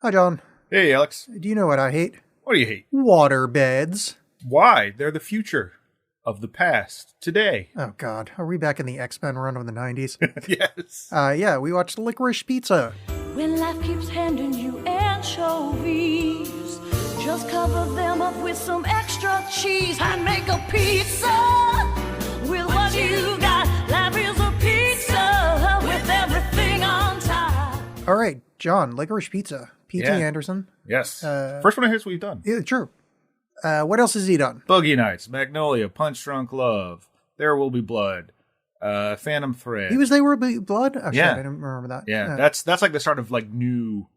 Hi, John. Hey, Alex. Do you know what I hate? What do you hate? Water beds. Why? They're the future of the past today. Oh, God. Are we back in the X-Men run of the 90s? Yes. Yeah, we watched Licorice Pizza. When life keeps handing you anchovies, just cover them up with some extra cheese and make a pizza with what you got. Life is a pizza with everything on top. All right, John, Licorice Pizza. P.T. Anderson. Yes. First one I hear is what you've done. Yeah, true. What else has he done? Boogie Nights, Magnolia, Punch Drunk Love, There Will Be Blood, Phantom Thread. He was They Will Be Blood? Oh, Yeah. shit, I didn't remember that. Yeah, that's like the start of like new.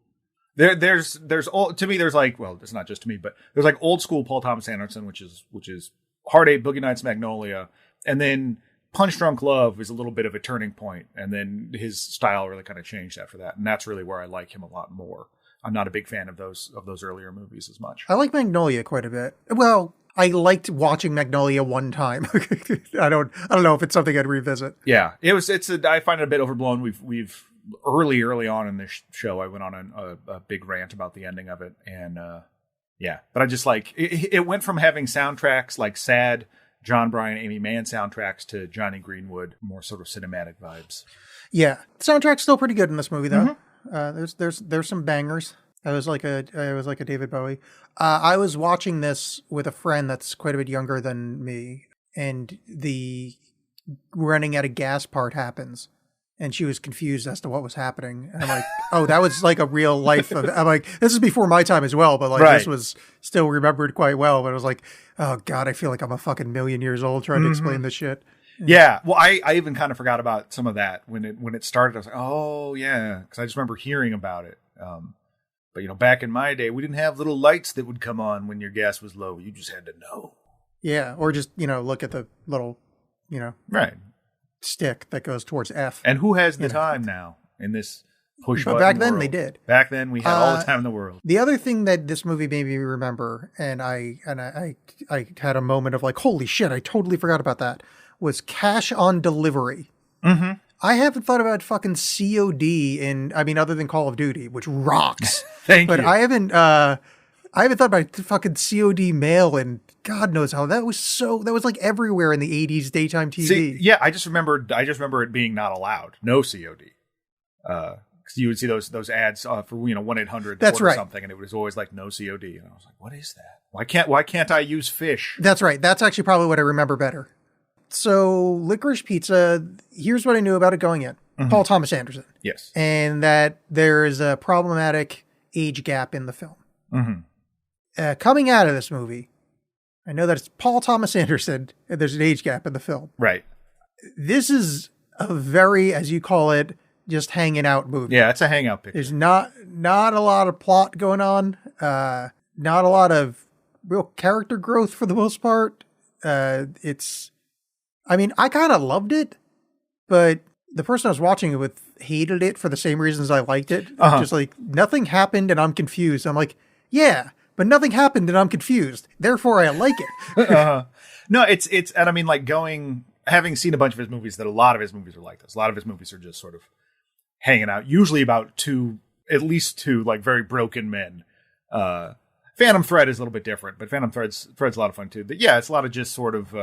There's all to me. There's like, well, it's not just to me, but there's like old school Paul Thomas Anderson, which is Hard Eight, Boogie Nights, Magnolia, and then Punch Drunk Love is a little bit of a turning point, and then his style really kind of changed after that, and that's really where I like him a lot more. I'm not a big fan of those earlier movies as much. I like Magnolia quite a bit. Well, I liked watching Magnolia one time. I don't know if it's something I'd revisit. Yeah, I find it a bit overblown. We've early on in this show, I went on a big rant about the ending of it, and yeah, but I just like it went from having soundtracks like sad John Bryan, Amy Mann soundtracks to Johnny Greenwood, more sort of cinematic vibes. Yeah, the soundtrack's still pretty good in this movie though. Mm-hmm. There's some bangers. I was like a David Bowie. I was watching this with a friend that's quite a bit younger than me, and the running out of gas part happens, and she was confused as to what was happening. And I'm like, oh, that was like a real life. I'm like, this is before my time as well, but like This was still remembered quite well. But I was like, oh God, I feel like I'm a fucking million years old trying to explain this shit. Yeah, well, I even kind of forgot about some of that when it started. I was like, oh yeah, because I just remember hearing about it. But back in my day, we didn't have little lights that would come on when your gas was low. You just had to know. Yeah, or just look at the little right stick that goes towards F. And who has the time now in this push button back then world? They did. Back then we had all the time in the world. The other thing that this movie made me remember, and I had a moment of like, holy shit, I totally forgot about that, was cash on delivery. Mm-hmm. I haven't thought about fucking COD other than Call of Duty, which rocks. Thank you. But I haven't thought about fucking COD mail, and God knows how that was like everywhere in the 80s daytime TV. See, yeah, I just remember it being not allowed. No COD. Because you would see those ads for 1-800 That's or right. something, and it was always like no COD, and I was like, what is that? Why can't I use fish? That's right. That's actually probably what I remember better. So Licorice Pizza, here's what I knew about it going in. Mm-hmm. Paul Thomas Anderson. Yes. And that there is a problematic age gap in the film. Mm-hmm. Coming out of this movie, I know that it's Paul Thomas Anderson and there's an age gap in the film. Right. This is a very, as you call it, just hanging out movie. Yeah, it's a hangout picture. There's not a lot of plot going on. Not a lot of real character growth for the most part. I kind of loved it, but the person I was watching it with hated it for the same reasons I liked it. Uh-huh. Just like, nothing happened and I'm confused. I'm like, yeah, but nothing happened and I'm confused. Therefore, I like it. Uh-huh. No, and I mean, like having seen a bunch of his movies, that a lot of his movies are like this. A lot of his movies are just sort of hanging out, usually about at least two like very broken men. Phantom Thread is a little bit different, but Phantom Thread's a lot of fun too. But yeah, it's a lot of just sort of,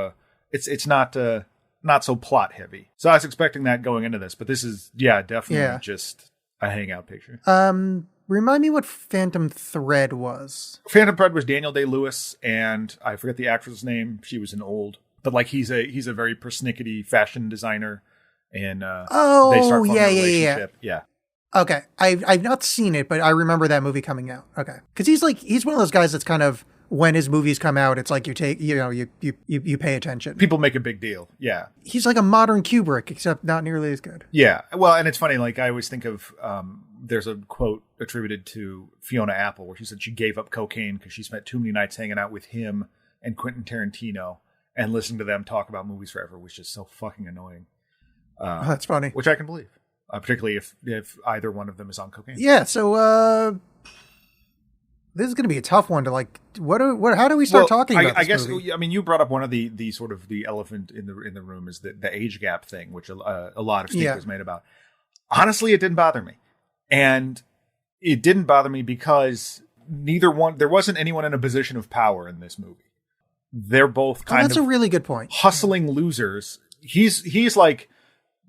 it's not so plot heavy. So I was expecting that going into this, but this is, definitely just a hangout picture. Remind me what Phantom Thread was. Phantom Thread was Daniel Day-Lewis, and I forget the actress's name. She was an old, but like he's a very persnickety fashion designer, and they start forming a relationship. Yeah. Okay, I've not seen it, but I remember that movie coming out. Okay, because he's one of those guys that's kind of, when his movies come out, it's like you pay attention. People make a big deal. Yeah. He's like a modern Kubrick, except not nearly as good. Yeah. Well, and it's funny, like I always think of, there's a quote attributed to Fiona Apple where she said she gave up cocaine because she spent too many nights hanging out with him and Quentin Tarantino, and listening to them talk about movies forever was just so fucking annoying. That's funny. Which I can believe. Particularly if either one of them is on cocaine. Yeah, so this is going to be a tough one to like. How do we start talking about this I guess movie? I mean, you brought up one of the sort of the elephant in the room is the age gap thing, which a lot of stink was made about. Honestly, it didn't bother me, and it didn't bother me because there wasn't anyone in a position of power in this movie. They're both that's a really good point. Hustling losers. He's like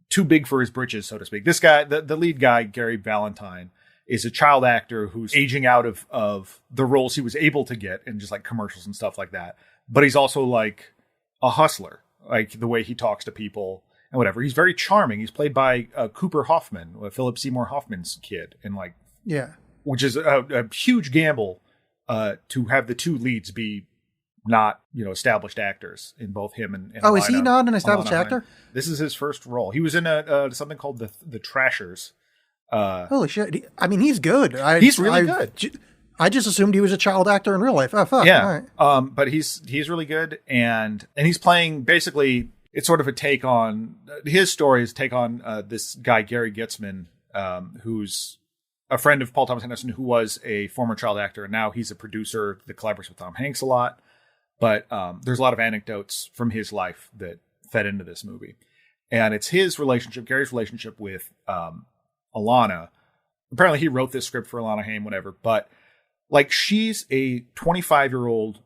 too big for his britches, so to speak. This guy, the lead guy, Gary Valentine, is a child actor who's aging out of the roles he was able to get in just like commercials and stuff like that. But he's also like a hustler, like the way he talks to people and whatever. He's very charming. He's played by Cooper Hoffman, Philip Seymour Hoffman's kid, and like, yeah, which is a huge gamble to have the two leads be not, established actors in both him and is he not an established actor? This is his first role. He was in something called the Trashers. Holy shit! I mean, he's good. He's really good. I just assumed he was a child actor in real life. Oh fuck! Yeah, all right. But he's really good, and he's playing basically. It's sort of a take on his story. Is take on this guy Gary Gitzman, who's a friend of Paul Thomas Anderson, who was a former child actor, and now he's a producer that collaborates with Tom Hanks a lot. But there's a lot of anecdotes from his life that fed into this movie. And it's his relationship, Gary's relationship with Alana. Apparently he wrote this script for Alana Haim, whatever. But like, she's a 25-year-old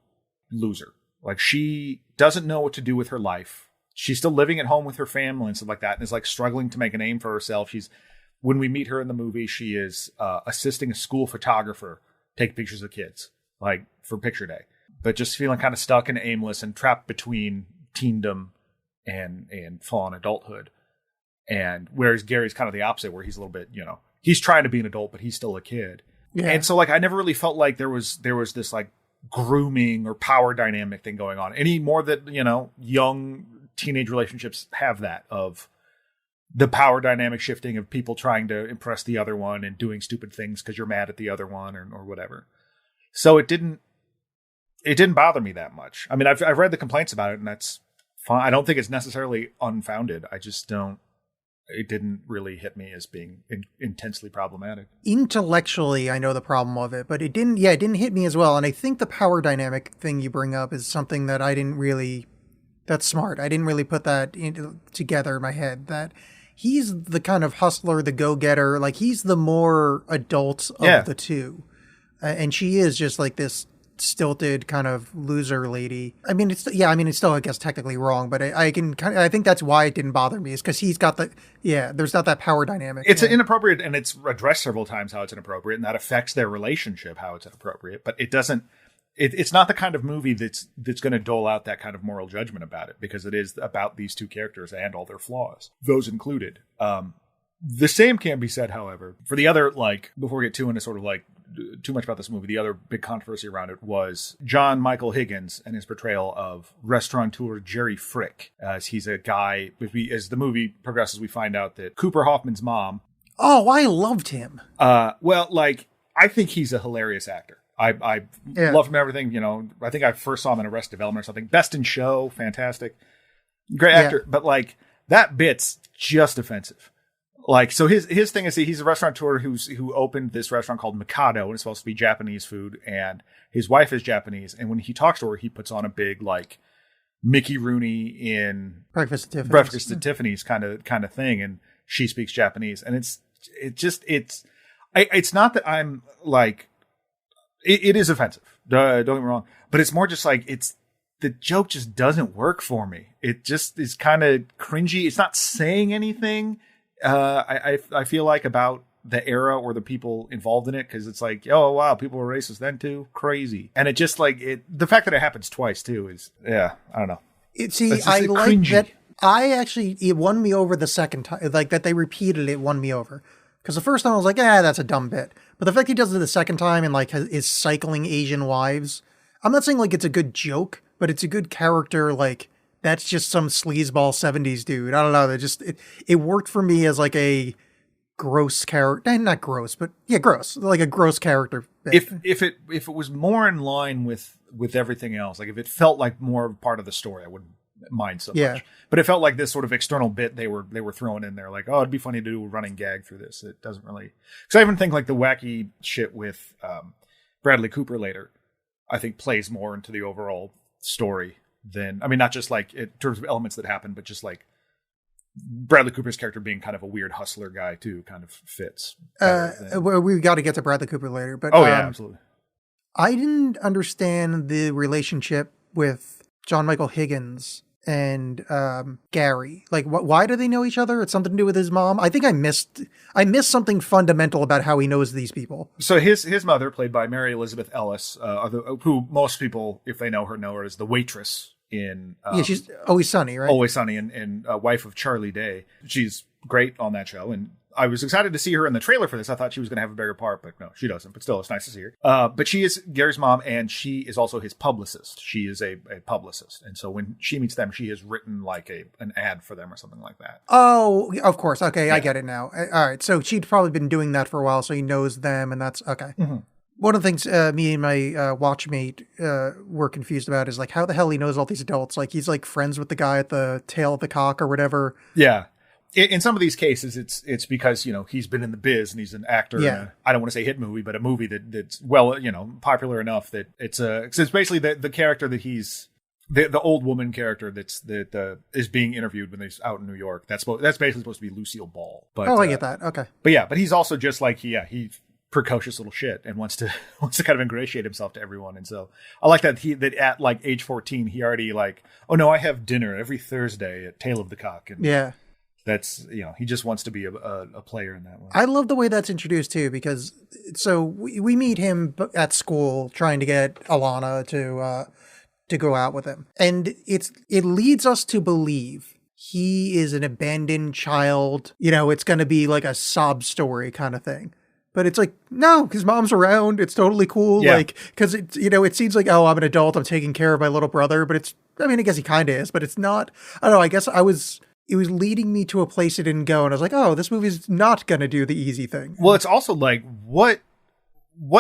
loser. Like, she doesn't know what to do with her life. She's still living at home with her family and stuff like that, and is like struggling to make a name for herself. When we meet her in the movie, she is assisting a school photographer take pictures of kids, like for picture day. But just feeling kind of stuck and aimless and trapped between teendom and full-on adulthood. And whereas Gary's kind of the opposite, where he's a little bit, he's trying to be an adult, but he's still a kid. Yeah. And so like, I never really felt like there was this like grooming or power dynamic thing going on any more that, young teenage relationships have that, of the power dynamic shifting of people trying to impress the other one and doing stupid things because you're mad at the other one or whatever. So it didn't bother me that much. I mean, I've read the complaints about it, and that's fine. I don't think it's necessarily unfounded. I just don't. It didn't really hit me as being intensely problematic. Intellectually, I know the problem of it, but it didn't hit me as well. And I think the power dynamic thing you bring up is something that I didn't really. That's smart. I didn't really put that together in my head. That he's the kind of hustler, the go-getter. Like, he's the more adult of the two, and she is just like this stilted kind of loser lady. I mean, it's still, I guess, technically wrong, but I think that's why it didn't bother me, is because he's got there's not that power dynamic. It's inappropriate, and it's addressed several times how it's inappropriate, and that affects their relationship, how it's inappropriate, but it doesn't, it's not the kind of movie that's going to dole out that kind of moral judgment about it, because it is about these two characters and all their flaws, those included. The same can be said, however, for the other, like, before we get too into sort of like too much about this movie, the other big controversy around it was John Michael Higgins and his portrayal of restaurateur Jerry Frick, as he's a guy. As the movie progresses, we find out that Cooper Hoffman's mom. Oh, I loved him. Well, like, I think he's a hilarious actor. I love him, everything. I think I first saw him in Arrested Development or something. Best in Show, fantastic, great actor. But like, that bit's just offensive. Like, so his thing is he's a restaurateur who opened this restaurant called Mikado, and it's supposed to be Japanese food, and his wife is Japanese, and when he talks to her, he puts on a big, like, Mickey Rooney in Breakfast at Tiffany's kind of thing, and she speaks Japanese, and it's not that I'm like, it is offensive, don't get me wrong, but it's more just like, the joke just doesn't work for me. It just is kind of cringy. It's not saying anything. I feel like about the era or the people involved in it, because it's like, oh wow, people were racist then too, crazy. And it just like the fact that it happens twice too is, I don't know. I like cringy. That. It won me over the second time, like that they repeated it won me over, because the first time I was like, that's a dumb bit, but the fact he does it the second time and like is cycling Asian wives, I'm not saying like it's a good joke, but it's a good character. Like, that's just some sleazeball 70s dude. I don't know. It worked for me as like a gross character. Not gross, but yeah, gross. Like a gross character. If it was more in line with everything else, like if it felt like more of part of the story, I wouldn't mind so much. But it felt like this sort of external bit they were throwing in there. Like, oh, it'd be funny to do a running gag through this. It doesn't really. Because I even think like the wacky shit with Bradley Cooper later, I think plays more into the overall story than, I mean, not just like in terms of elements that happen, but just like Bradley Cooper's character being kind of a weird hustler guy too kind of fits. We got to get to Bradley Cooper later, but yeah, absolutely. I didn't understand the relationship with John Michael Higgins and Gary. Like, why do they know each other? It's something to do with his mom. I think I missed something fundamental about how he knows these people. So his mother, played by Mary Elizabeth Ellis, who most people, if they know her as the waitress in she's Always Sunny, right? Always Sunny, and wife of Charlie Day. She's great on that show, and I was excited to see her in the trailer for this. I thought she was going to have a bigger part, but no, she doesn't. But still, it's nice to see her. But she is Gary's mom, and she is also his publicist. She is a publicist. And so when she meets them, she has written like an ad for them or something like that. Oh, of course. Okay, yeah. I get it now. All right. So she'd probably been doing that for a while, so he knows them, and that's okay. Mm-hmm. One of the things me and my watchmate were confused about is like how the hell he knows all these adults. Like he's like friends with the guy at the tail of the cock or whatever. Yeah. In some of these cases, it's because, he's been in the biz and he's an actor. Yeah. In I don't want to say hit movie, but a movie that's well, popular enough that it's basically the character that he's the old woman character that is being interviewed when he's out in New York. That's basically supposed to be Lucille Ball. But I get that. Okay. But he's also just like he's precocious little shit and wants to kind of ingratiate himself to everyone. And so I like that that at like age 14 he already like, oh no, I have dinner every Thursday at Tail of the Cock. And yeah. That's, he just wants to be a player in that one. I love the way that's introduced too, because so we meet him at school trying to get Alana to go out with him. And it leads us to believe he is an abandoned child. It's going to be like a sob story kind of thing. But it's like, no, his mom's around. It's totally cool. Yeah. Like, because it seems like, oh, I'm an adult. I'm taking care of my little brother. But I guess he kind of is, but it's not. I don't know. I guess it was leading me to a place it didn't go. And I was like, oh, this movie's not going to do the easy thing. Well, it's also like, what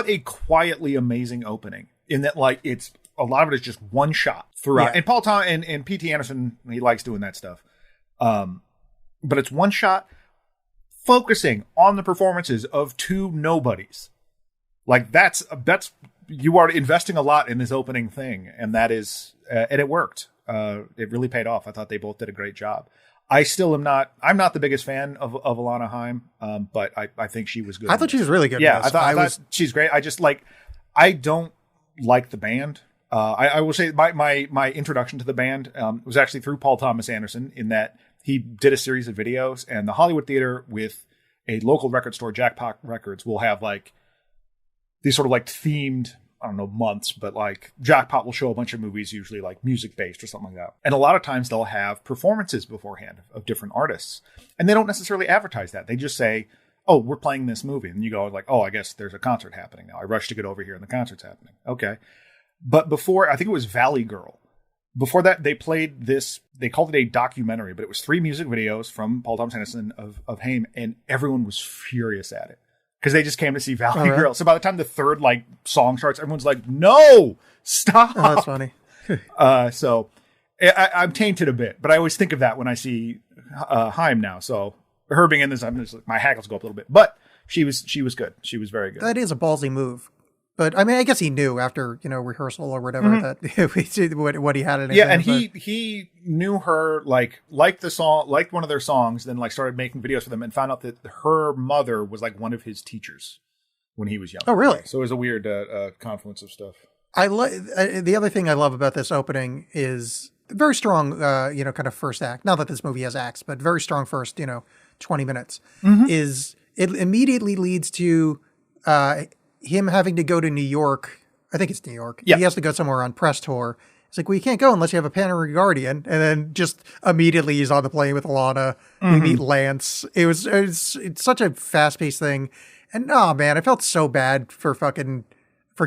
a quietly amazing opening in that, like, it's a lot of it is just one shot throughout. Yeah. And Paul Thomas and P.T. Anderson, he likes doing that stuff. But it's one shot focusing on the performances of two nobodies. Like that's you are investing a lot in this opening thing. And that is, and it worked. It really paid off. I thought they both did a great job. I'm not the biggest fan of Alana Haim, but I think she was good. I thought she was really good. Yeah, I thought she's great. I don't like the band. I will say my introduction to the band was actually through Paul Thomas Anderson, in that he did a series of videos, and the Hollywood Theater with a local record store, Jackpot Records, will have like these sort of like themed, I don't know, months, but like Jackpot will show a bunch of movies, usually like music based or something like that. And a lot of times they'll have performances beforehand of different artists. And they don't necessarily advertise that. They just say, oh, we're playing this movie. And you go like, oh, I guess there's a concert happening now. I rushed to get over here and the concert's happening. Okay. But before, I think it was Valley Girl. Before that, they played this, they called it a documentary, but it was 3 music videos from Paul Thomas Anderson of Haim, and everyone was furious at it. Because they just came to see Valley Girl. So by the time the third like song starts, everyone's like, no, stop. Oh, that's funny. So I'm tainted a bit, but I always think of that when I see Haim now. So her being in this, my hackles go up a little bit. But she was good. She was very good. That is a ballsy move. But I mean, I guess he knew after, rehearsal or whatever that what he had in it. Yeah, and he knew her, liked the song, liked one of their songs, then like started making videos for them, and found out that her mother was like one of his teachers when he was young. Oh, really? So it was a weird confluence of stuff. The other thing I love about this opening is very strong, kind of first act. Not that this movie has acts, but very strong first, 20 minutes. Mm-hmm. Is it immediately leads to him having to go to New York. I think it's New York. Yeah. He has to go somewhere on press tour. It's like, well, you can't go unless you have a Panoramic Guardian. And then just immediately he's on the plane with Alana. Mm-hmm. We meet Lance. It's such a fast-paced thing. And oh man, I felt so bad for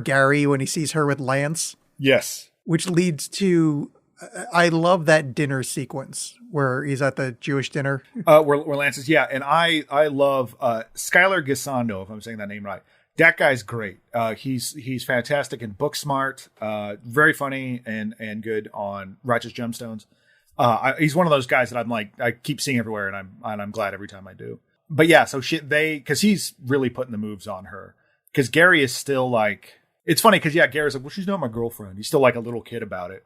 Gary when he sees her with Lance. Yes. Which leads to, I love that dinner sequence where he's at the Jewish dinner. Where Lance is, yeah. And I love Skylar Gisando, if I'm saying that name right. That guy's great. He's fantastic and book smart, very funny and good on Righteous Gemstones. He's one of those guys that I'm like, I keep seeing everywhere, and I'm glad every time I do. But yeah, so because he's really putting the moves on her. Because Gary is still like, it's funny because Gary's like, well, she's not my girlfriend. He's still like a little kid about it.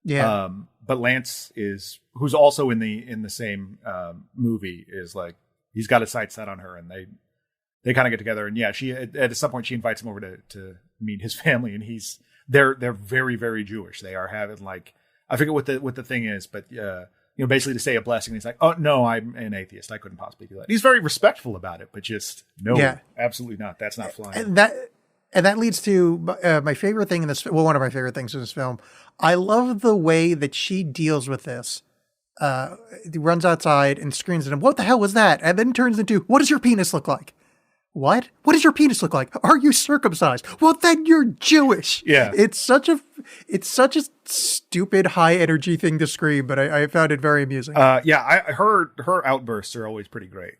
Yeah. But Lance who's also in the same movie, is like, he's got his sights set on her, and they kind of get together. And yeah, she at some point she invites him over to meet his family, and they're very, very Jewish. They are having, like, I forget what the thing is, but basically to say a blessing. He's like, oh no, I'm an atheist. I couldn't possibly do that. He's very respectful about it, but just no, absolutely not. That's not flying. And that leads to my favorite thing in this. Well, one of my favorite things in this film. I love the way that she deals with this. Runs outside and screams at him, "What the hell was that?" And then turns into, "What does your penis look like?" What? What does your penis look like? Are you circumcised? Well, then you're Jewish. Yeah. It's such a stupid, high energy thing to scream, but I found it very amusing. Her outbursts are always pretty great.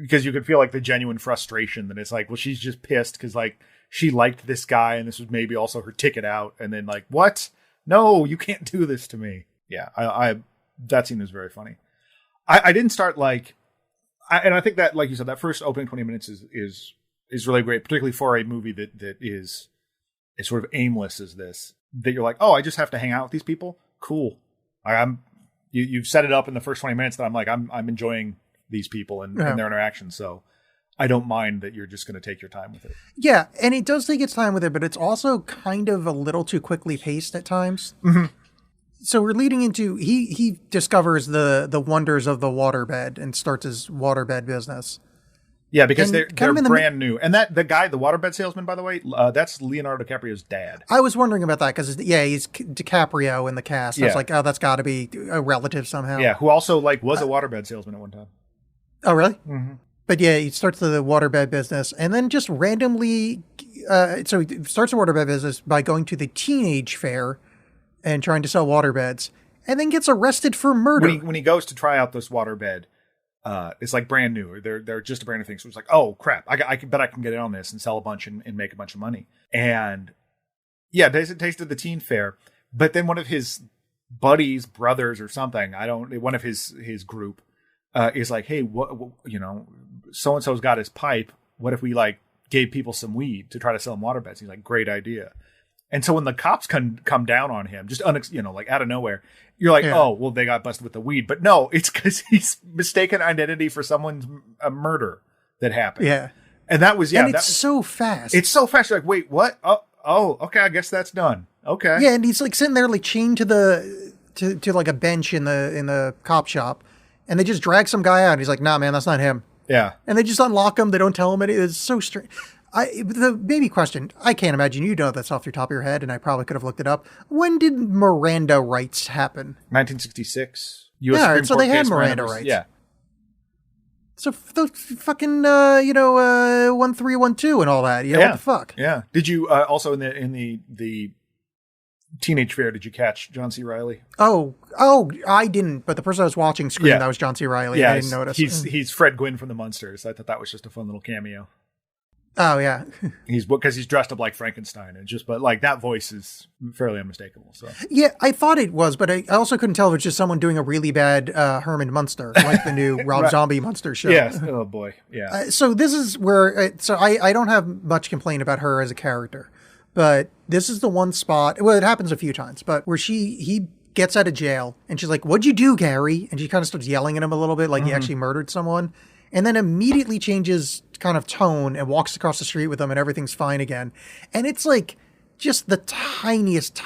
Because you could feel like the genuine frustration that it's like, well, she's just pissed because, like, she liked this guy and this was maybe also her ticket out. And then, like, what? No, you can't do this to me. Yeah. That scene is very funny. I didn't start and I think that, like you said, that first opening 20 minutes is really great, particularly for a movie that is as sort of aimless as this, that you're like, oh, I just have to hang out with these people. Cool. You've set it up in the first 20 minutes that I'm like, I'm enjoying these people and their interactions. So I don't mind that you're just going to take your time with it. Yeah. And it does take its time with it, but it's also kind of a little too quickly paced at times. Mm-hmm. So we're leading into, he discovers the wonders of the waterbed and starts his waterbed business. Yeah, because they're brand new. And the guy, the waterbed salesman, by the way, that's Leonardo DiCaprio's dad. I was wondering about that because, he's DiCaprio in the cast. I was like, oh, that's got to be a relative somehow. Yeah, who also was a waterbed salesman at one time. Oh, really? Mm-hmm. But yeah, he starts the waterbed business and then just randomly, so he starts the waterbed business by going to the teenage fair and trying to sell waterbeds, and then gets arrested for murder. When he goes to try out this waterbed, it's like brand new. They're just a brand new thing. So it's like, oh crap, I bet I can get in on this and sell a bunch and make a bunch of money. And yeah, tasted the teen fair, but then one of his buddies, brothers or something, one of his group is like, hey, what so and so's got his pipe. What if we like gave people some weed to try to sell them waterbeds? He's like, great idea. And so when the cops come down on him, just like out of nowhere, you're like, oh, well, they got busted with the weed. But no, it's because he's mistaken identity for someone's murder that happened. Yeah. And that was, and it's so fast. It's so fast. You're like, wait, what? Oh, okay. I guess that's done. Okay. Yeah. And he's like sitting there, like chained to like a bench in the cop shop. And they just drag some guy out. And he's like, nah, man, that's not him. Yeah. And they just unlock him. They don't tell him anything. It's so strange. The baby question, I can't imagine you know this off your top of your head, and I probably could have looked it up. When did Miranda rights happen? 1966. US Supreme Court they had Miranda rights. Yeah. So the fucking 1312 and all that. Yeah. What the fuck? Yeah. Did you also in the teenage fair? Did you catch John C. Reilly? Oh, I didn't. But the person I was watching screamed that was John C. Reilly. Yeah, I didn't notice. He's Fred Gwynn from the Munsters. I thought that was just a fun little cameo. Oh yeah, because he's dressed up like Frankenstein, and but like that voice is fairly unmistakable. So yeah, I thought it was, but I also couldn't tell if it's just someone doing a really bad Herman Munster, like the new Rob Zombie Munster show. Yes. Oh boy. Yeah. So this is where I don't have much complaint about her as a character, but this is the one spot. Well, it happens a few times, but where he gets out of jail and she's like, "What'd you do, Gary?" And she kind of starts yelling at him a little bit, like he actually murdered someone. And then immediately changes kind of tone and walks across the street with him and everything's fine again. And it's like just the tiniest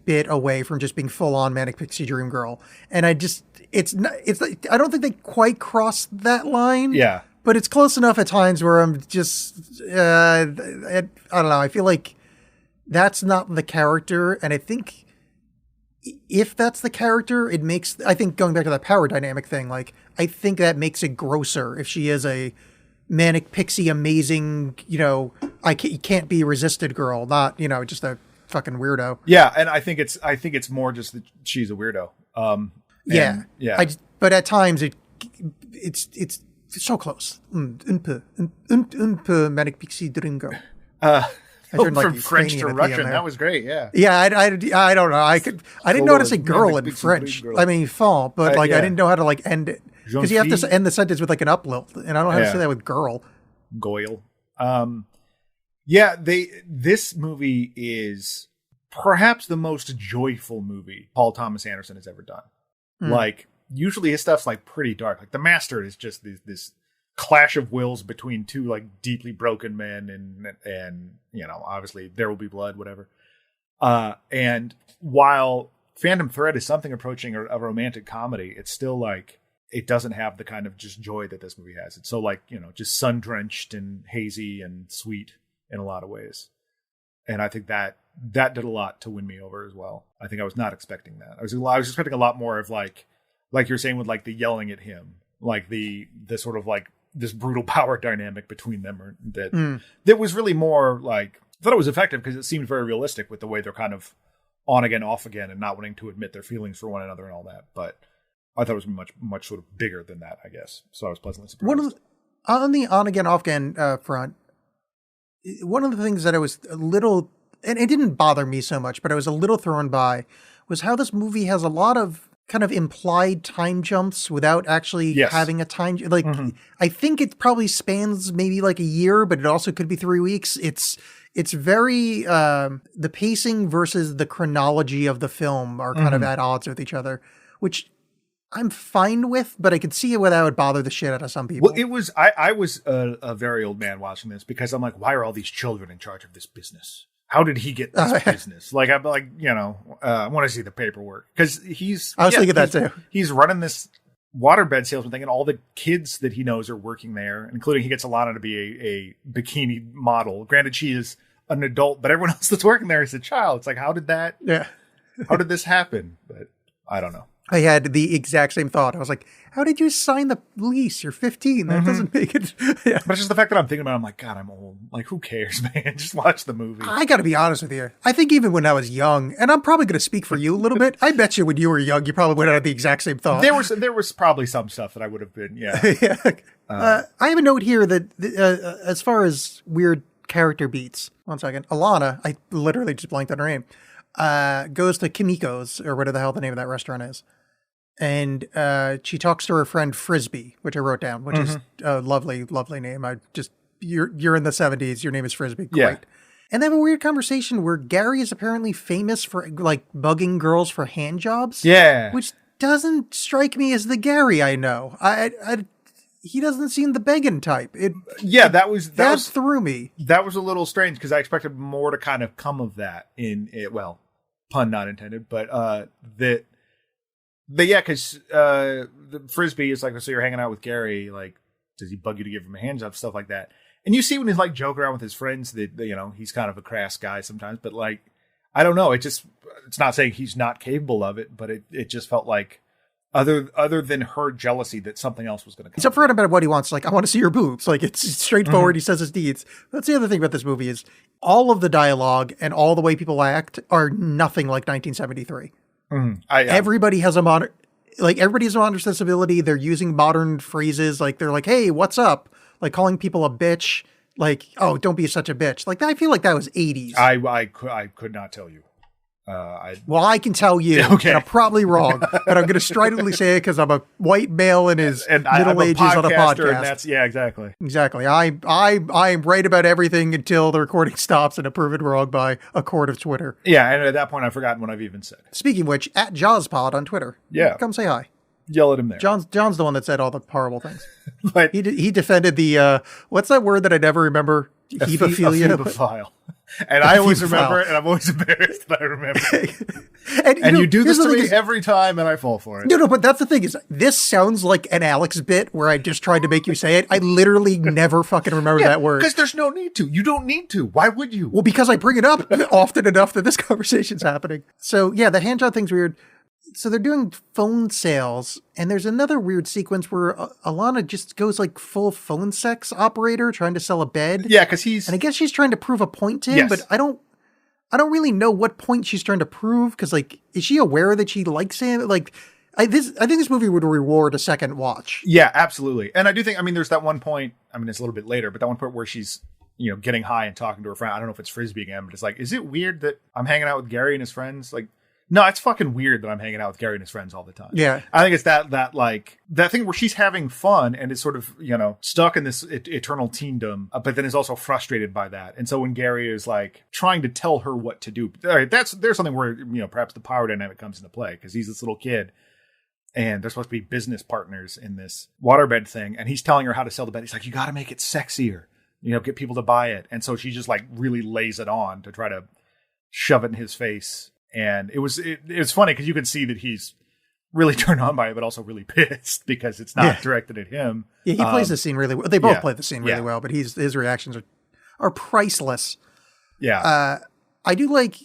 bit away from just being full on Manic Pixie Dream Girl. And I don't think they quite crossed that line. Yeah. But it's close enough at times where I'm just, I don't know. I feel like that's not the character. And I think if that's the character, I think going back to that power dynamic thing, like, I think that makes it grosser if she is a manic pixie, amazing, can't be resisted girl, not, just a fucking weirdo. Yeah. And I think it's more just that she's a weirdo. Yeah. But at times it's so close. Manic pixie dream girl. I turned from French to Russian. That was great. Yeah. Yeah. I don't know. I didn't know how to say girl in French. I mean, font, but I didn't know how to end it. Because you have to end the sentence with like an uplift, and I don't know how to say that with girl. Goyle. This movie is perhaps the most joyful movie Paul Thomas Anderson has ever done. Like, usually his stuff's like pretty dark. Like The Master is just this clash of wills between two like deeply broken men, and you know, obviously There Will Be Blood, whatever. And while Phantom Thread is something approaching a romantic comedy, it's still like, it doesn't have the kind of just joy that this movie has. It's so like, you know, just sun drenched and hazy and sweet in a lot of ways. And I think that did a lot to win me over as well. I think I was not expecting that. I was expecting a lot more of like you're saying with like the yelling at him, like the sort of like this brutal power dynamic between them, or that was really more like, I thought it was effective because it seemed very realistic with the way they're kind of on again, off again, and not wanting to admit their feelings for one another and all that. But I thought it was much sort of bigger than that, I guess. So I was pleasantly surprised. On the on again, off again front, one of the things that I was a little, and it didn't bother me so much, but I was a little thrown by, was how this movie has a lot of kind of implied time jumps without actually having a time. Like, I think it probably spans maybe like a year, but it also could be 3 weeks. It's very, the pacing versus the chronology of the film are kind of at odds with each other, which I'm fine with, but I could see where that would bother the shit out of some people. Well, it was, I was a very old man watching this because I'm like, why are all these children in charge of this business? How did he get this business? Like, I'm like, you know, I want to see the paperwork, because I was thinking that too. He's running this waterbed salesman thing, and all the kids that he knows are working there, including he gets Alana to be a bikini model. Granted, she is an adult, but everyone else that's working there is a child. It's like, how did this happen? But I don't know. I had the exact same thought. I was like, how did you sign the lease? You're 15. That doesn't make it. Yeah. But it's just the fact that I'm thinking about it, I'm like, God, I'm old. Like, who cares, man? Just watch the movie. I got to be honest with you. I think even when I was young, and I'm probably going to speak for you a little bit, I bet you when you were young, you probably would have had the exact same thought. There was probably some stuff that I would have been, I have a note here that as far as weird character beats, one second, Alana, I literally just blanked on her name, goes to Kimiko's, or whatever the hell the name of that restaurant is. And she talks to her friend Frisbee, which I wrote down, which is a lovely, lovely name. You're in the 70s. Your name is Frisbee. Great. Yeah. And they have a weird conversation where Gary is apparently famous for like bugging girls for hand jobs. Yeah. Which doesn't strike me as the Gary I know. He doesn't seem the begging type. That threw me. That was a little strange because I expected more to kind of come of that in it. Well, pun not intended, but because the Frisbee is like, so you're hanging out with Gary, like, does he bug you to give him a hand job, stuff like that. And you see when he's like joking around with his friends that, you know, he's kind of a crass guy sometimes, but like, I don't know. It's not saying he's not capable of it, but it just felt like other than her jealousy that something else was going to come. He's upfront about what he wants. Like, I want to see your boobs. Like, it's straightforward. He says his deeds. That's the other thing about this movie is all of the dialogue and all the way people act are nothing like 1973. Everybody has a modern sensibility. They're using modern phrases. Like, they're like, hey, what's up? Like, calling people a bitch. Like, oh, don't be such a bitch. Like, I feel like that was 80s. I could not tell you. Well, I can tell you, okay. And I'm probably wrong, but I'm going to stridently say it because I'm a white male in his middle ages on a podcast. Exactly. Exactly. I'm right about everything until the recording stops and I'm proven wrong by a court of Twitter. Yeah, and at that point, I've forgotten what I've even said. Speaking of which, at JawsPod on Twitter. Yeah. Come say hi. Yell at him there. John's the one that said all the horrible things. But he defended the, what's that word that I never remember? Hebephilia. And I always remember it, and I'm always embarrassed that I remember it. and you do this to me every time, and I fall for it. No, but that's the thing is, this sounds like an Alex bit where I just tried to make you say it. I literally never fucking remember that word. Because there's no need to. You don't need to. Why would you? Well, because I bring it up often enough that this conversation's happening. So, yeah, the hand job thing's weird. So they're doing phone sales, and there's another weird sequence where Alana just goes like full phone sex operator trying to sell a bed. Yeah, because and I guess she's trying to prove a point to him, but I don't really know what point she's trying to prove. Because like, is she aware that she likes him? Like, I think this movie would reward a second watch. Yeah, absolutely. And I do think, there's that one point. It's a little bit later, but that one point where she's, getting high and talking to her friend. I don't know if it's Frisbee again, but it's like, is it weird that I'm hanging out with Gary and his friends? Like, No, it's fucking weird that I'm hanging out with Gary and his friends all the time. Yeah. I think it's that thing where she's having fun and is sort of, stuck in this eternal teendom, but then is also frustrated by that. And so when Gary is like trying to tell her what to do, all right, there's something where, perhaps the power dynamic comes into play because he's this little kid and they're supposed to be business partners in this waterbed thing. And he's telling her how to sell the bed. He's like, you got to make it sexier, get people to buy it. And so she just like really lays it on to try to shove it in his face. And it was funny because you can see that he's really turned on by it, but also really pissed because it's not directed at him. Yeah, he plays the scene really well. They both play the scene really well, but his reactions are priceless. Yeah. I do like,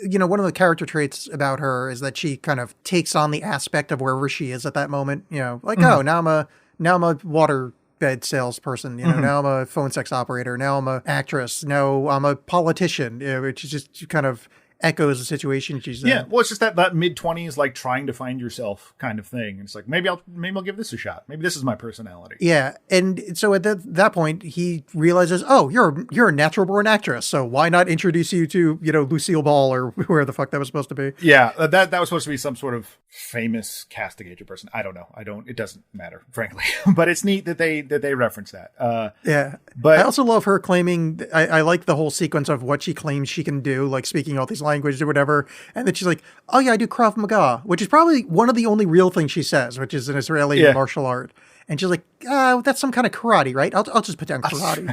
one of the character traits about her is that she kind of takes on the aspect of wherever she is at that moment. Oh, now I'm a waterbed salesperson. Now I'm a phone sex operator. Now I'm a actress. Now I'm a politician. Which is just kind of echoes the situation she's in. Yeah, well, it's just that mid-20s, like trying to find yourself kind of thing. It's like, maybe I'll give this a shot. Maybe this is my personality. Yeah, and so at that point, he realizes, oh, you're a natural-born actress, so why not introduce you to, Lucille Ball or where the fuck that was supposed to be? Yeah, that was supposed to be some sort of famous casting agent person. I don't know. It doesn't matter, frankly. But it's neat that they reference that. Yeah, but I also love her claiming, I like the whole sequence of what she claims she can do, like speaking all these languages or whatever, and then she's like, oh yeah, I do Krav Maga, which is probably one of the only real things she says, which is an Israeli martial art. And she's like, that's some kind of karate, right? I'll just put down karate.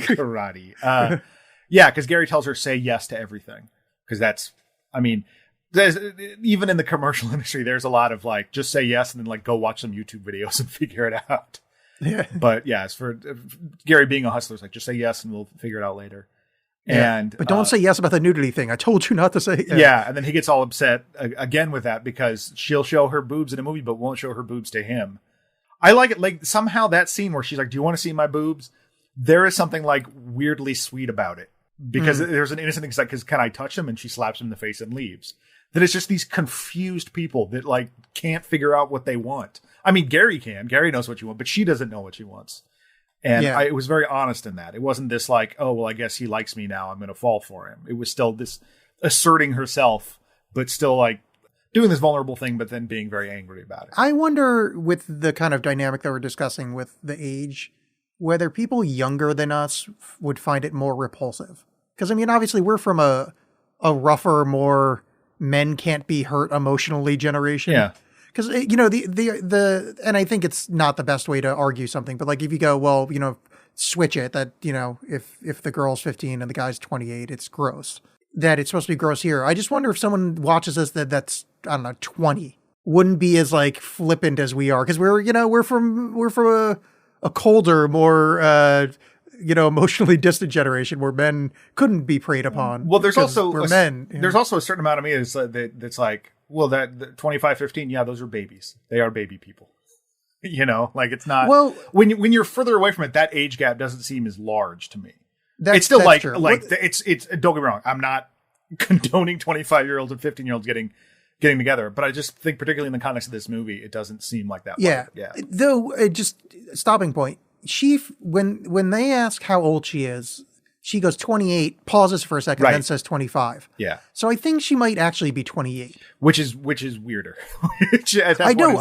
Karate. Yeah, because Gary tells her say yes to everything. Because there's, even in the commercial industry, there's a lot of like, just say yes and then like go watch some YouTube videos and figure it out. Yeah. But yeah, as for Gary being a hustler, it's like, just say yes and we'll figure it out later. Yeah. But don't say yes about the nudity thing. I told you not to say yes. Yeah, and then he gets all upset again with that because she'll show her boobs in a movie but won't show her boobs to him. I like it, like somehow that scene where she's like, do you want to see my boobs? There is something like weirdly sweet about it because there's an innocent thing like, can I touch him? And she slaps him in the face and leaves. That it's just these confused people that like can't figure out what they want. I mean, Gary can. Gary knows what you want, but she doesn't know what she wants. And it was very honest in that. It wasn't this like, oh, well, I guess he likes me now, I'm going to fall for him. It was still this asserting herself, but still like doing this vulnerable thing, but then being very angry about it. I wonder with the kind of dynamic that we're discussing with the age, whether people younger than us would find it more repulsive. Because, obviously we're from a rougher, more men can't be hurt emotionally generation. Yeah. Because, the and I think it's not the best way to argue something, but like if you go, well, switch it that, if the girl's 15 and the guy's 28, it's gross. That it's supposed to be gross here. I just wonder if someone watches this that's, I don't know, 20, wouldn't be as like flippant as we are. Because we're from a colder, more, emotionally distant generation where men couldn't be preyed upon. Well, there's also men. There's also a certain amount of me that's like, well, that 25, 15, yeah, those are babies. They are baby people. Like it's not. Well, when you're further away from it, that age gap doesn't seem as large to me. It's still like true. It's don't get me wrong. I'm not condoning 25-year-olds and 15-year-olds getting together, but I just think particularly in the context of this movie, it doesn't seem like that. Yeah. Yeah. Though, just stopping point. When they ask how old she is, she goes 28, pauses for a second, then says 25. Yeah. So I think she might actually be 28. Which is weirder. I know.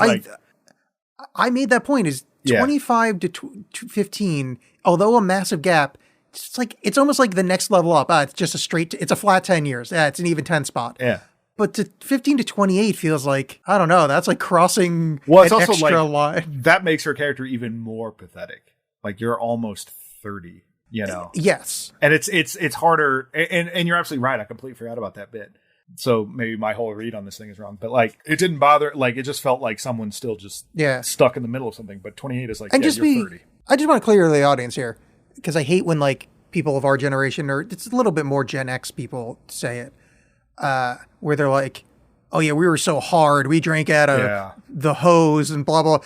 I made that point is 25 to 15, although a massive gap, it's almost like the next level up. It's just it's a flat 10 years. Yeah, it's an even 10 spot. Yeah. But to 15 to 28 feels like, I don't know, that's like crossing an extra line. That makes her character even more pathetic. Like you're almost 30, Yes. And it's harder. And you're absolutely right. I completely forgot about that bit. So maybe my whole read on this thing is wrong, but like it didn't bother. Like it just felt like someone's still just stuck in the middle of something. But 28 is like, you're 30. I just want to clear the audience here because I hate when like people of our generation, or it's a little bit more Gen X people say it, where they're like, oh yeah, we were so hard. We drank out of the hose and blah, blah.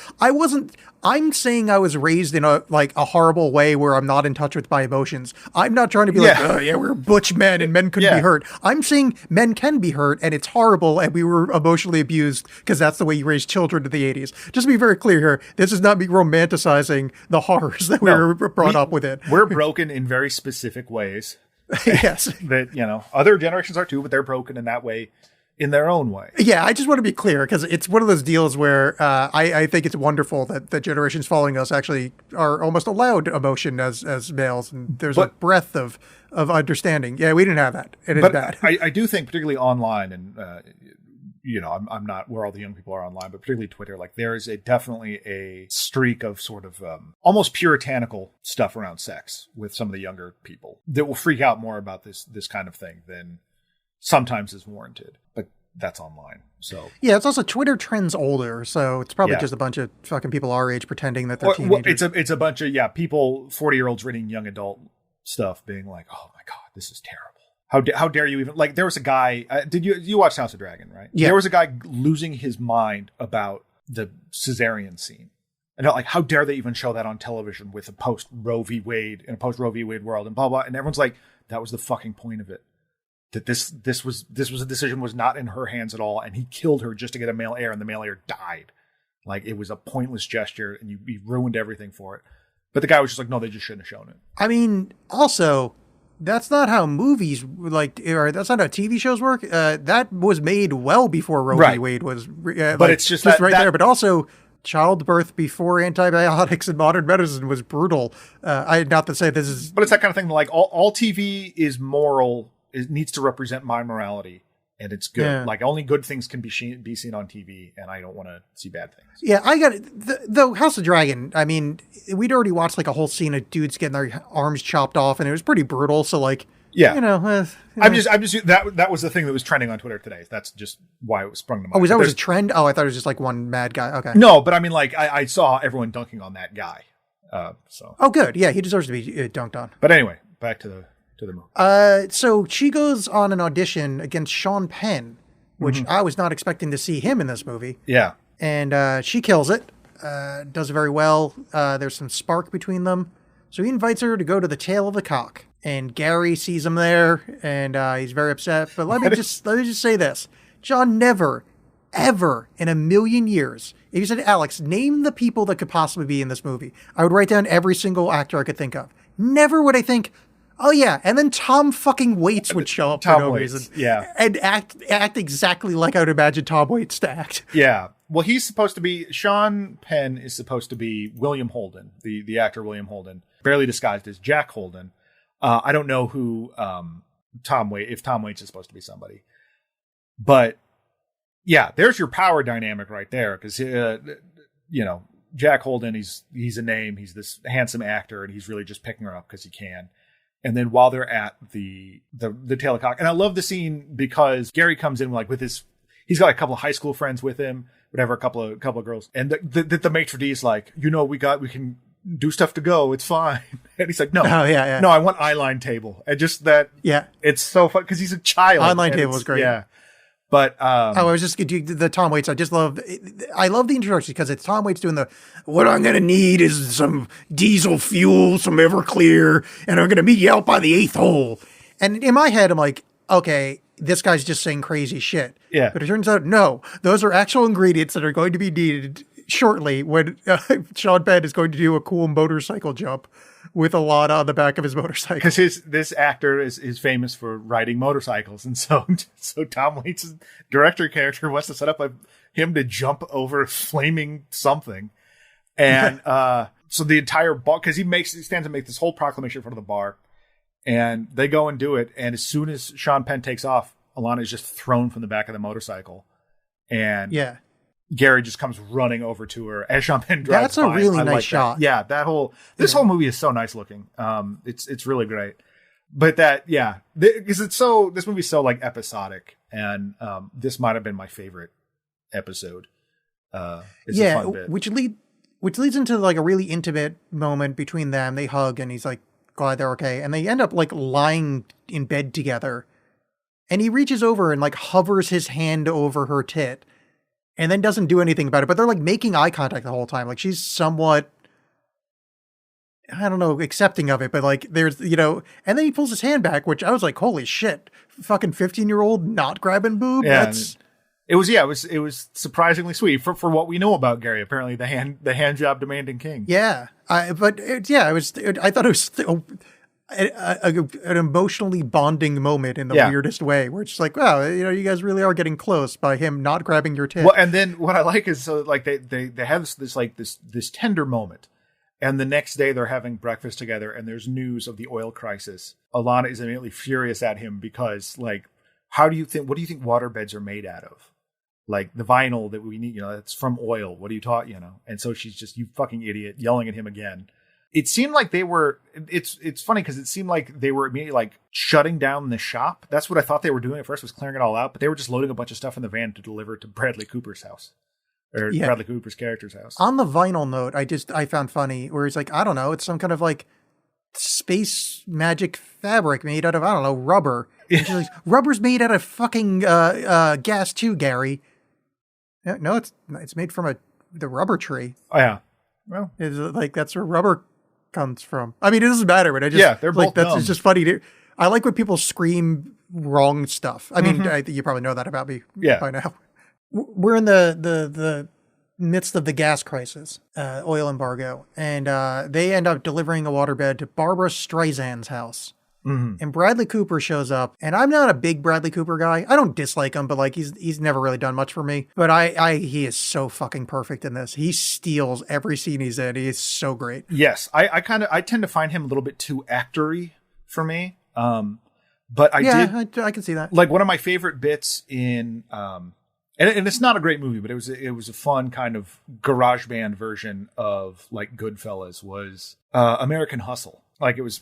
I'm saying I was raised in a horrible way where I'm not in touch with my emotions. I'm not trying to be like, oh yeah, we're butch men and men couldn't be hurt. I'm saying men can be hurt and it's horrible and we were emotionally abused because that's the way you raise children in the 80s. Just to be very clear here, this is not me romanticizing the horrors that we were brought up with it. We're broken in very specific ways. Yes. That, other generations are too, but they're broken in that way in their own way. Yeah, I just want to be clear because it's one of those deals where I think it's wonderful that the generations following us actually are almost allowed emotion as males, and there's a breadth of understanding. Yeah, we didn't have that, and it's bad. I do think, particularly online, and I'm not where all the young people are online, but particularly Twitter, like there is definitely a streak of sort of almost puritanical stuff around sex with some of the younger people that will freak out more about this kind of thing than sometimes is warranted, but that's online. So yeah, it's also Twitter trends older, so it's probably just a bunch of fucking people our age pretending that they're teenagers. It's a bunch of people, 40-year-olds reading young adult stuff, being like, "Oh my god, this is terrible. How dare you even?" Like there was a guy. Did you watch House of Dragon? Right? Yeah. There was a guy losing his mind about the cesarean scene, and like, how dare they even show that on television with a post Roe v. Wade in a post Roe v. Wade world, and blah blah. And everyone's like, that was the fucking point of it. That this was a decision was not in her hands at all, and he killed her just to get a male heir, and the male heir died. Like it was a pointless gesture, and you ruined everything for it. But the guy was just like, no, they just shouldn't have shown it. I mean, also, that's not how movies or that's not how TV shows work. That was made well before Roe v. Wade was. But it's just right there. But also, childbirth before antibiotics and modern medicine was brutal. Not to say this is, but it's that kind of thing. Like all TV is moral. It needs to represent my morality, and it's good. Yeah. Like only good things can be seen on TV, and I don't want to see bad things. Yeah, I got it. The House of Dragon. I mean, we'd already watched like a whole scene of dudes getting their arms chopped off, and it was pretty brutal. So like, yeah, I'm just that was the thing that was trending on Twitter today. That's just why it was sprung to mind. Oh, was that a trend? Oh, I thought it was just like one mad guy. Okay, no, but I mean, like I saw everyone dunking on that guy. So oh, good. Yeah, he deserves to be dunked on. But anyway, back to the movie. So she goes on an audition against Sean Penn, which I was not expecting to see him in this movie. Yeah. And she kills it, does very well. There's some spark between them. So he invites her to go to the tail of the cock. And Gary sees him there, and he's very upset. But let me just say this. John never, ever in a million years, if you said, Alex, name the people that could possibly be in this movie, I would write down every single actor I could think of. Never would I think, oh yeah, and then Tom fucking Waits would show up for no reason. Yeah. And act exactly like I would imagine Tom Waits to act. Yeah. Well, he's supposed to be, Sean Penn is supposed to be William Holden, the actor William Holden, barely disguised as Jack Holden. I don't know who if Tom Waits is supposed to be somebody. But yeah, there's your power dynamic right there, because Jack Holden, he's a name, he's this handsome actor, and he's really just picking her up because he can. And then while they're at the tail of the cock, and I love the scene because Gary comes in like with he's got a couple of high school friends with him, whatever, a couple of girls, and the maitre d' is like, we can do stuff to go, it's fine. And he's like, no, no, I want eyeline table, and just that, it's so fun because he's a child. Eyeline table was great, yeah. But I was just the Tom Waits. I love the introduction because it's Tom Waits doing what I'm gonna need is some diesel fuel, some Everclear, and I'm gonna meet you out by the 8th hole. And in my head, I'm like, okay, this guy's just saying crazy shit. Yeah. But it turns out, no, those are actual ingredients that are going to be needed shortly when Sean Penn is going to do a cool motorcycle jump with a lot on the back of his motorcycle. Because this actor is famous for riding motorcycles, and so Tom Waits' director character wants to set up him to jump over flaming something, and so the entire bar, because he stands and makes this whole proclamation in front of the bar, and they go and do it, and as soon as Sean Penn takes off, Alana is just thrown from the back of the motorcycle, and Gary just comes running over to her as Sean Penn drives by. That's a really nice shot. Yeah, this whole movie is so nice looking. It's really great. But because this movie's so like episodic, and this might have been my favorite episode. It's a fun bit. which leads into like a really intimate moment between them. They hug, and he's like glad they're okay, and they end up like lying in bed together. And he reaches over and like hovers his hand over her tit. And then doesn't do anything about it. But they're like making eye contact the whole time. Like she's somewhat, I don't know, accepting of it. But like there's, and then he pulls his hand back, which I was like, holy shit, fucking 15-year-old not grabbing boob. Yeah, it was surprisingly sweet for what we know about Gary. Apparently the hand job demanding king. Yeah. I thought it was an emotionally bonding moment in the weirdest way, where it's just like, wow, you guys really are getting close by him not grabbing your tit. Well, and then what I like is so like they have this tender moment, and the next day they're having breakfast together, and there's news of the oil crisis. Alana is immediately furious at him because like, what do you think waterbeds are made out of? Like the vinyl that we need, it's from oil. What are you taught, And so she's just, you fucking idiot, yelling at him again. It seemed like they were, it's funny because it seemed like they were immediately like shutting down the shop. That's what I thought they were doing at first, was clearing it all out, but they were just loading a bunch of stuff in the van to deliver to Bradley Cooper's house. Or Bradley Cooper's character's house. On the vinyl note, I found funny where he's like, I don't know, it's some kind of like space magic fabric made out of, I don't know, rubber. And she's like, rubber's made out of fucking gas too, Gary. No, it's made from the rubber tree. Oh yeah. Well, it's like that's where rubber comes from. I mean, it doesn't matter, but I just they're like both dumb. It's just funny. I like when people scream wrong stuff. I mean, you probably know that about me by now. We're in the midst of the gas crisis, oil embargo, and they end up delivering a waterbed to Barbara Streisand's house. And Bradley Cooper shows up, and I'm not a big Bradley Cooper guy. I don't dislike him, but like he's never really done much for me. But he is so fucking perfect in this. He steals every scene he's in. He is so great. Yes, I tend to find him a little bit too actory for me. But I can see that. Like one of my favorite bits in and it's not a great movie, but it was a fun kind of garage band version of like Goodfellas was American Hustle. Like it was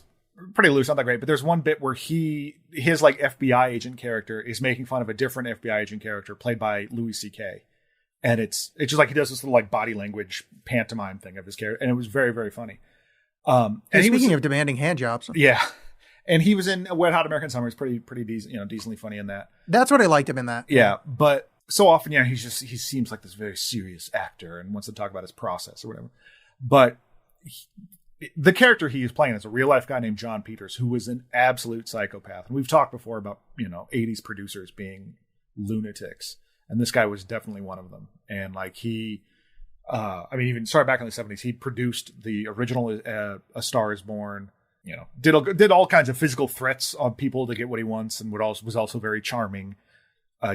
pretty loose, not that great, but there's one bit where his like FBI agent character is making fun of a different FBI agent character played by Louis C.K. And it's just like he does this little like body language pantomime thing of his character, and it was very, very funny. And speaking of demanding hand jobs, and he was in Wet Hot American Summer. He's pretty decent, decently funny in that. That's what I liked him in that. Yeah, but so often, he seems like this very serious actor and wants to talk about his process or whatever. But the character he is playing is a real life guy named John Peters, who was an absolute psychopath. And we've talked before about, 80s producers being lunatics. And this guy was definitely one of them. And like even started back in the 70s, he produced the original A Star Is Born, did all kinds of physical threats on people to get what he wants, and was also very charming,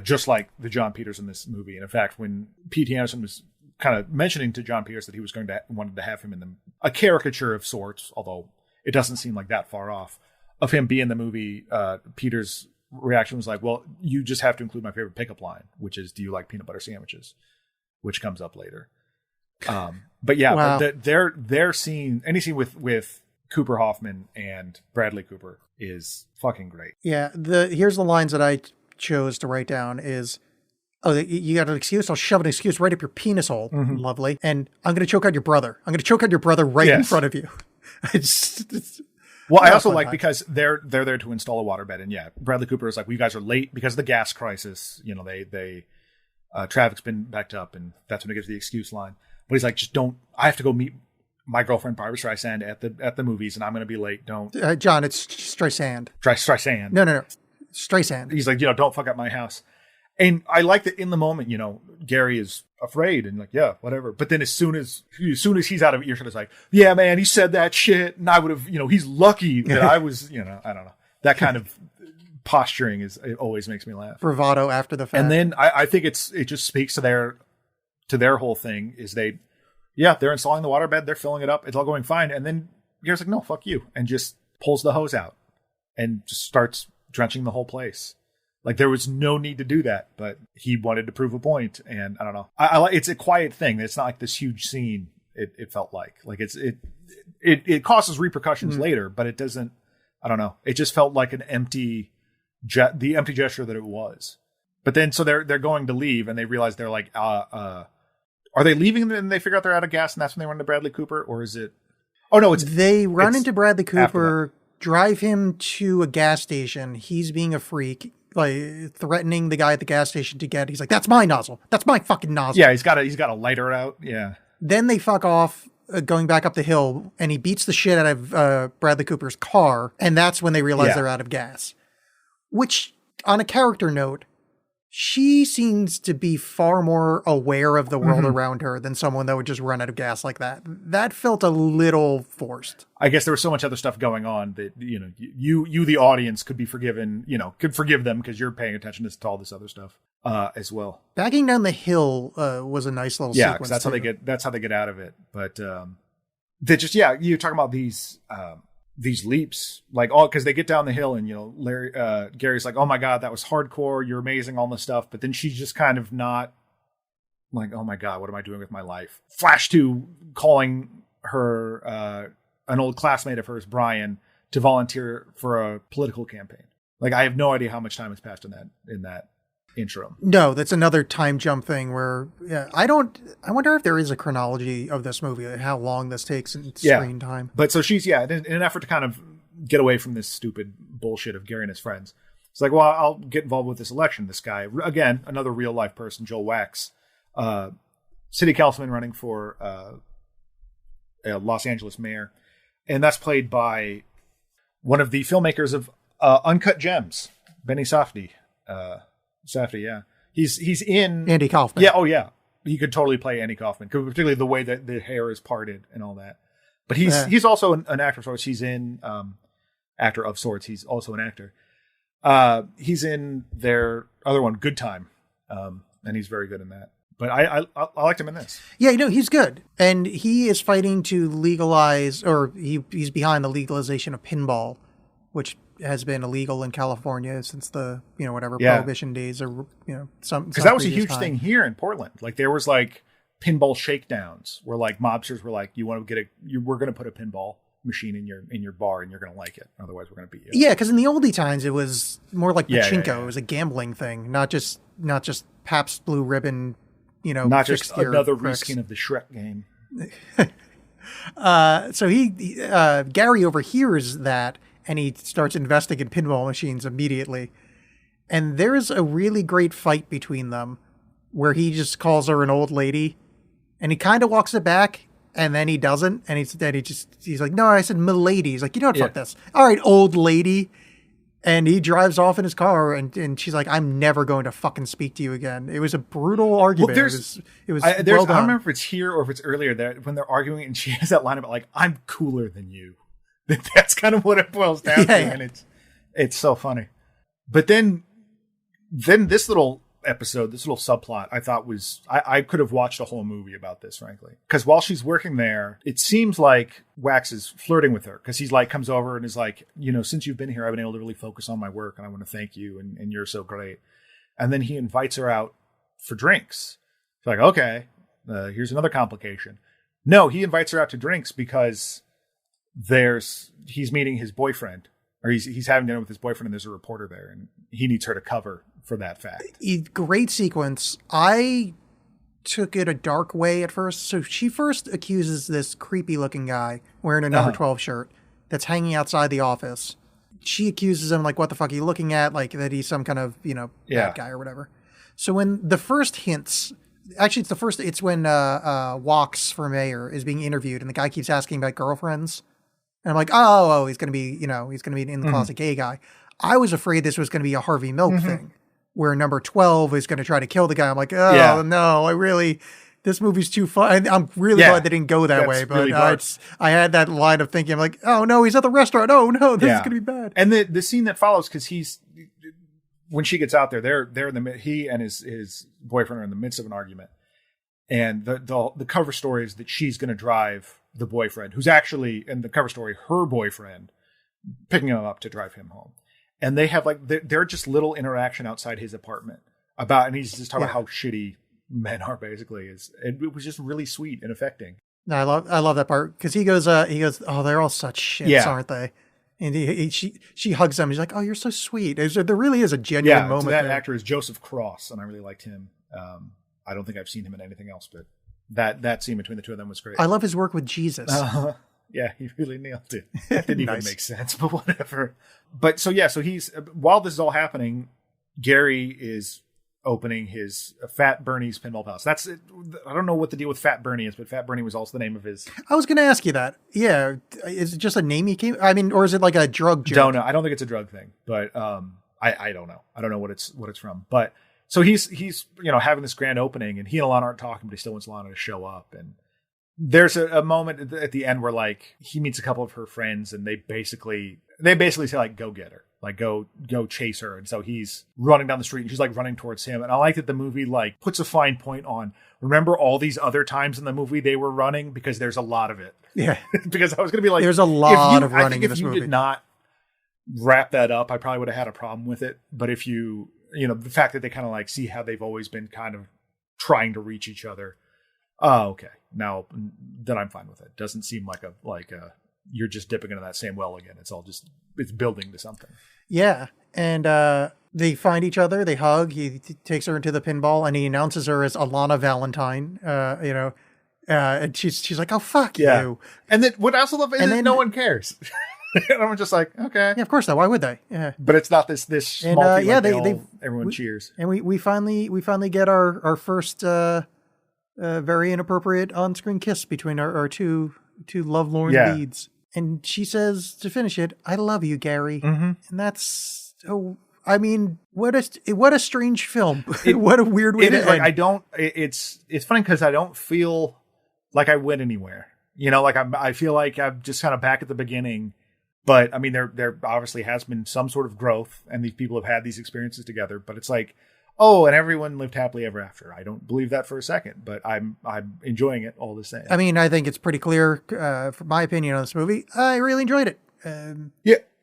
just like the John Peters in this movie. And in fact, when P.T. Anderson was kind of mentioning to John Peters that he was wanted to have him in a caricature of sorts, although it doesn't seem like that far off, of him being in the movie, Peters' reaction was like, well, you just have to include my favorite pickup line, which is, do you like peanut butter sandwiches? Which comes up later. But yeah, wow. But their scene, any scene with Cooper Hoffman and Bradley Cooper is fucking great. Yeah. Here's the lines that I chose to write down is, oh, you got an excuse? I'll shove an excuse right up your penis hole. Mm-hmm. Lovely. And I'm going to choke out your brother. I'm going to choke out your brother right in front of you. Well, I also like because they're there to install a waterbed. And Bradley Cooper is like, well, you guys are late because of the gas crisis. They traffic's been backed up, and that's when he gives the excuse line. But he's like, I have to go meet my girlfriend Barbara Streisand at the movies, and I'm going to be late. Don't. John, it's Streisand. Streisand. No. Streisand. He's like, don't fuck up my house. And I like that in the moment, Gary is afraid and like, yeah, whatever. But then as soon as he's out of earshot, it's like, yeah, man, he said that shit. And I would have, he's lucky that I was, I don't know. That kind of posturing it always makes me laugh. Bravado after the fact. And then I think it just speaks to their whole thing is they're installing the waterbed. They're filling it up. It's all going fine. And then Gary's like, no, fuck you. And just pulls the hose out and just starts drenching the whole place. Like there was no need to do that, but he wanted to prove a point, and I don't know. I like it's a quiet thing. It's not like this huge scene. It felt like it causes repercussions later, but it doesn't. I don't know. It just felt like the empty gesture that it was. But then so they're going to leave, and they realize they're like, are they leaving? And they figure out they're out of gas, and that's when they run into Bradley Cooper, or is it? Oh no, they run into Bradley Cooper, drive him to a gas station. He's being a freak. Like threatening the guy at the gas station to get, he's like, that's my nozzle. That's my fucking nozzle. Yeah, he's got a lighter out. Yeah. Then they fuck off going back up the hill, and he beats the shit out of Bradley Cooper's car. And that's when they realize they're out of gas. Which, on a character note, she seems to be far more aware of the world around her than someone that would just run out of gas like that. That felt a little forced. I guess there was so much other stuff going on that, you know, you the audience could be forgiven, you know, could forgive them because you're paying attention to all this other stuff as well. Backing down the hill was a nice little sequence. Yeah, that's how they get out of it. But they just, you're talking about these leaps, like all because they get down the hill and, you know, Gary's like, oh my God, that was hardcore. You're amazing, all this stuff. But then she's just kind of not like, oh my God, what am I doing with my life? Flash to calling her, an old classmate of hers, Brian, to volunteer for a political campaign. Like, I have no idea how much time has passed in that interim. No, that's another time jump thing where I wonder if there is a chronology of this movie, like how long this takes in screen time. But so she's in an effort to kind of get away from this stupid bullshit of Gary and his friends. It's like, well, I'll get involved with this election. This guy, again, another real life person, Joel Wax, city councilman running for a Los Angeles mayor, and that's played by one of the filmmakers of Uncut Gems, Benny Safdie. Safdie, yeah. He's in Andy Kaufman. Yeah, oh yeah. He could totally play Andy Kaufman, particularly the way that the hair is parted and all that. But he's also an actor of sorts. He's in actor of sorts. He's also an actor. He's in their other one, Good Time, and he's very good in that. But I liked him in this. Yeah, he's good, and he is fighting to legalize, or he's behind the legalization of pinball, which has been illegal in California since the prohibition days, or some because that was a huge time. thing here in Portland. Like there was like pinball shakedowns where like mobsters were like, you want to get we're going to put a pinball machine in your bar and you're going to like it, otherwise we're going to beat you. Yeah, because in the oldie times it was more like pachinko. Yeah. It was a gambling thing, not just Pabst Blue Ribbon. Not just another reskin of the Shrek game. So Gary overhears that. And he starts investing in pinball machines immediately. And there's a really great fight between them where he just calls her an old lady. And he kind of walks it back. And then he doesn't. And he's like, no, I said milady. He's like, you know what, fuck this. All right, old lady. And he drives off in his car. And she's like, I'm never going to fucking speak to you again. It was a brutal argument. Well, it was well done. I don't remember if it's here or if it's earlier there when they're arguing. And she has that line about like, I'm cooler than you. That's kind of what it boils down to, and it's so funny. But then this little episode, this little subplot, I thought was I could have watched a whole movie about this, frankly. Because while she's working there, it seems like Wax is flirting with her because he's like comes over and is like, since you've been here, I've been able to really focus on my work, and I want to thank you, and you're so great. And then he invites her out for drinks. It's like, okay, here's another complication. No, he invites her out to drinks because he's meeting his boyfriend, or he's having dinner with his boyfriend, and there's a reporter there, and he needs her to cover for that fact. Great sequence. I took it a dark way at first. So she first accuses this creepy looking guy wearing a number 12 shirt that's hanging outside the office. She accuses him like, what the fuck are you looking at? Like that he's some kind of, bad guy or whatever. So when the first hints, actually it's when Walks for mayor is being interviewed and the guy keeps asking about girlfriends. And I'm like, oh, he's going to be, in the closet gay guy. I was afraid this was going to be a Harvey Milk thing where number 12 is going to try to kill the guy. I'm like, no, this movie's too fun. I'm really glad they didn't go that way. But really I had that line of thinking, I'm like, oh no, he's at the restaurant. Oh no, this is going to be bad. And the scene that follows, because when she gets out there, they're in he and his boyfriend are in the midst of an argument. And the cover story is that she's going to drive the boyfriend, who's actually in the cover story, her boyfriend, picking him up to drive him home. And they have they're just little interaction outside his apartment and he's just talking about how shitty men are basically. It was just really sweet and affecting. No, I love that part because he goes, oh, they're all such shits, aren't they? And she hugs him. He's like, oh, you're so sweet. There really is a genuine moment. That there. Actor is Joseph Cross, and I really liked him. I don't think I've seen him in anything else, but that scene between the two of them was great. I love his work with Jesus. Yeah, he really nailed it. That didn't even make sense, but whatever. But so he's, while this is all happening, Gary is opening his Fat Bernie's Pinball Palace. That's it. I don't know what the deal with Fat Bernie is, but Fat Bernie was also the name of his. I was going to ask you that. Yeah. Is it just a name he came? I mean, or is it like a drug joke? Don't know. I don't think it's a drug thing, but I don't know. I don't know what it's from. But So he's having this grand opening, and he and Alana aren't talking, but he still wants Alana to show up. And there's a moment at the end where like he meets a couple of her friends, and they basically say like, go get her, like go chase her. And so he's running down the street, and she's like running towards him. And I like that the movie like puts a fine point on, remember all these other times in the movie they were running, because there's a lot of it. Yeah. Because I was going to be like, there's a lot of running in this movie. If you did not wrap that up, I probably would have had a problem with it. But if the fact that they kind of like see how they've always been kind of trying to reach each other. Oh, okay. Now then I'm fine with it. Doesn't seem like a you're just dipping into that same well again. It's building to something. Yeah. And they find each other, they hug, he takes her into the pinball, and he announces her as Alana Valentine, and she's like, oh, fuck you. And then what I also love is that no one cares. And I'm just like, okay. Yeah, of course not. Why would they? Yeah. But it's not this small thing. Yeah, everyone cheers. And we finally get our first very inappropriate on-screen kiss between our two lovelorn leads. And she says, to finish it, I love you, Gary. Mm-hmm. And that's, I mean, what a strange film. What a weird way to end. Like, it's funny because I don't feel like I went anywhere. Like I feel like I'm just kind of back at the beginning. But I mean, there obviously has been some sort of growth, and these people have had these experiences together. But it's like, oh, and everyone lived happily ever after. I don't believe that for a second, but I'm enjoying it all the same. I mean, I think it's pretty clear, from my opinion on this movie. I really enjoyed it.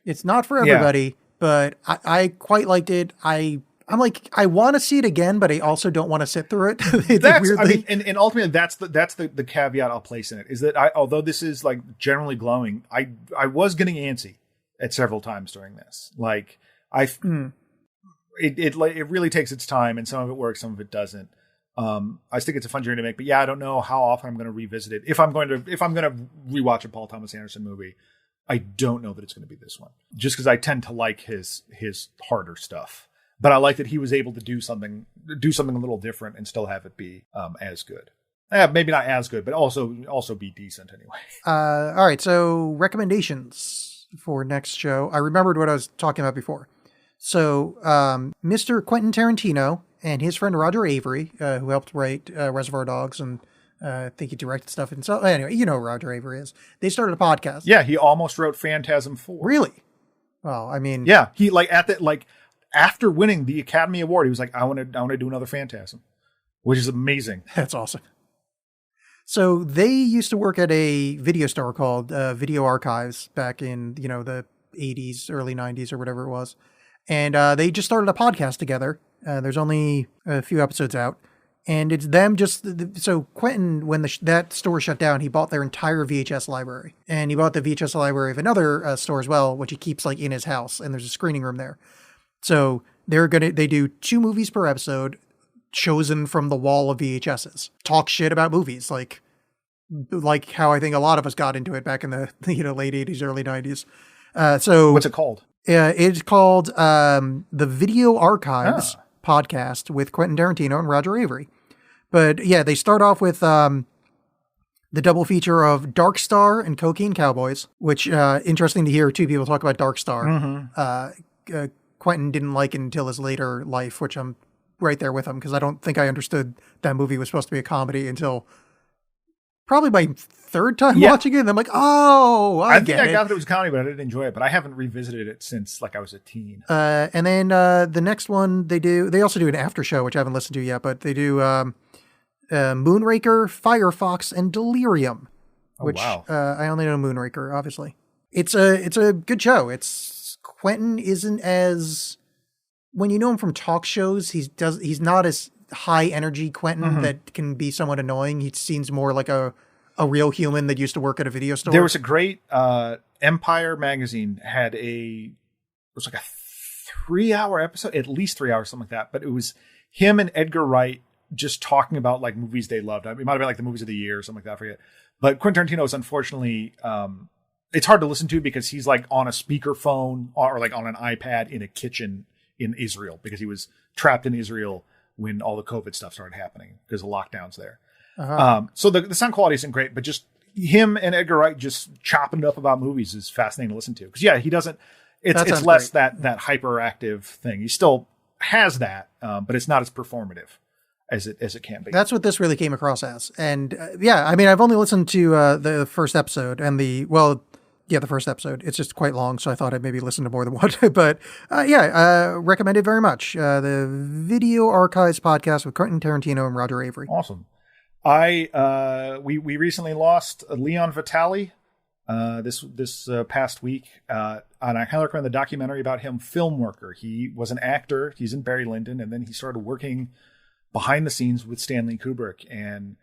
It's not for everybody, but I quite liked it. I'm like, I want to see it again, but I also don't want to sit through it. And ultimately, that's the caveat I'll place in it, is that although this is like generally glowing, I was getting antsy at several times during this. Like it really takes its time, and some of it works, some of it doesn't. I think it's a fun journey to make, but yeah, I don't know how often I'm going to revisit it. If I'm going to rewatch a Paul Thomas Anderson movie, I don't know that it's going to be this one, just because I tend to like his harder stuff. But I like that he was able to do something a little different and still have it be as good. Maybe not as good, but also be decent anyway. All right, so recommendations for next show. I remembered what I was talking about before. So Mr. Quentin Tarantino and his friend Roger Avery, who helped write Reservoir Dogs, and I think he directed stuff. And so anyway, you know who Roger Avery is. They started a podcast. Yeah, he almost wrote Phantasm 4. Really? Well, I mean... Yeah, he after winning the Academy Award, he was like, I want to do another Phantasm, which is amazing. That's awesome. So they used to work at a video store called Video Archives back in, the 80s, early 90s or whatever it was. And they just started a podcast together. There's only a few episodes out. And it's them so Quentin, when that store shut down, he bought their entire VHS library. And he bought the VHS library of another store as well, which he keeps like in his house. And there's a screening room there. So they do 2 movies per episode, chosen from the wall of VHSs. Talk shit about movies, like how I think a lot of us got into it back in the late 80s, early 90s. So what's it called? It's called the Video Archives podcast with Quentin Tarantino and Roger Avery. But yeah, they start off with the double feature of Dark Star and Cocaine Cowboys, which interesting to hear 2 people talk about Dark Star. Mm-hmm. Quentin didn't like it until his later life, which I'm right there with him, because I don't think I understood that movie was supposed to be a comedy until probably my 3rd time watching it. And I'm like, oh, I get it. I got that it was a comedy, but I didn't enjoy it. But I haven't revisited it since I was a teen. And then the next one they also do an after show, which I haven't listened to yet, but they do Moonraker, Firefox, and Delirium, which I only know Moonraker, obviously. It's a good show. Quentin isn't as, when you know him from talk shows, he's not as high energy Quentin that can be somewhat annoying. He seems more like a real human that used to work at a video store. There was a great Empire magazine had it was like a 3-hour episode, at least 3 hours, something like that. But it was him and Edgar Wright just talking about like movies they loved. It might have been like the movies of the year or something like that. I forget. But Quentin Tarantino is unfortunately, it's hard to listen to because he's like on a speakerphone or like on an iPad in a kitchen in Israel, because he was trapped in Israel when all the COVID stuff started happening because of lockdowns there. So the sound quality isn't great, but just him and Edgar Wright just chopping it up about movies is fascinating to listen to. Because he doesn't, it's less great. that hyperactive thing. He's still has that, but it's not as performative as it can be. That's what this really came across as. And I mean, I've only listened to the first episode and the first episode. It's just quite long, so I thought I'd maybe listen to more than one. But recommend it very much. The Video Archives podcast with Quentin Tarantino and Roger Avery. Awesome. We recently lost Leon Vitali this past week, and I highly recommend the documentary about him, Film Worker. He was an actor. He's in Barry Lyndon, and then he started working behind the scenes with Stanley Kubrick, and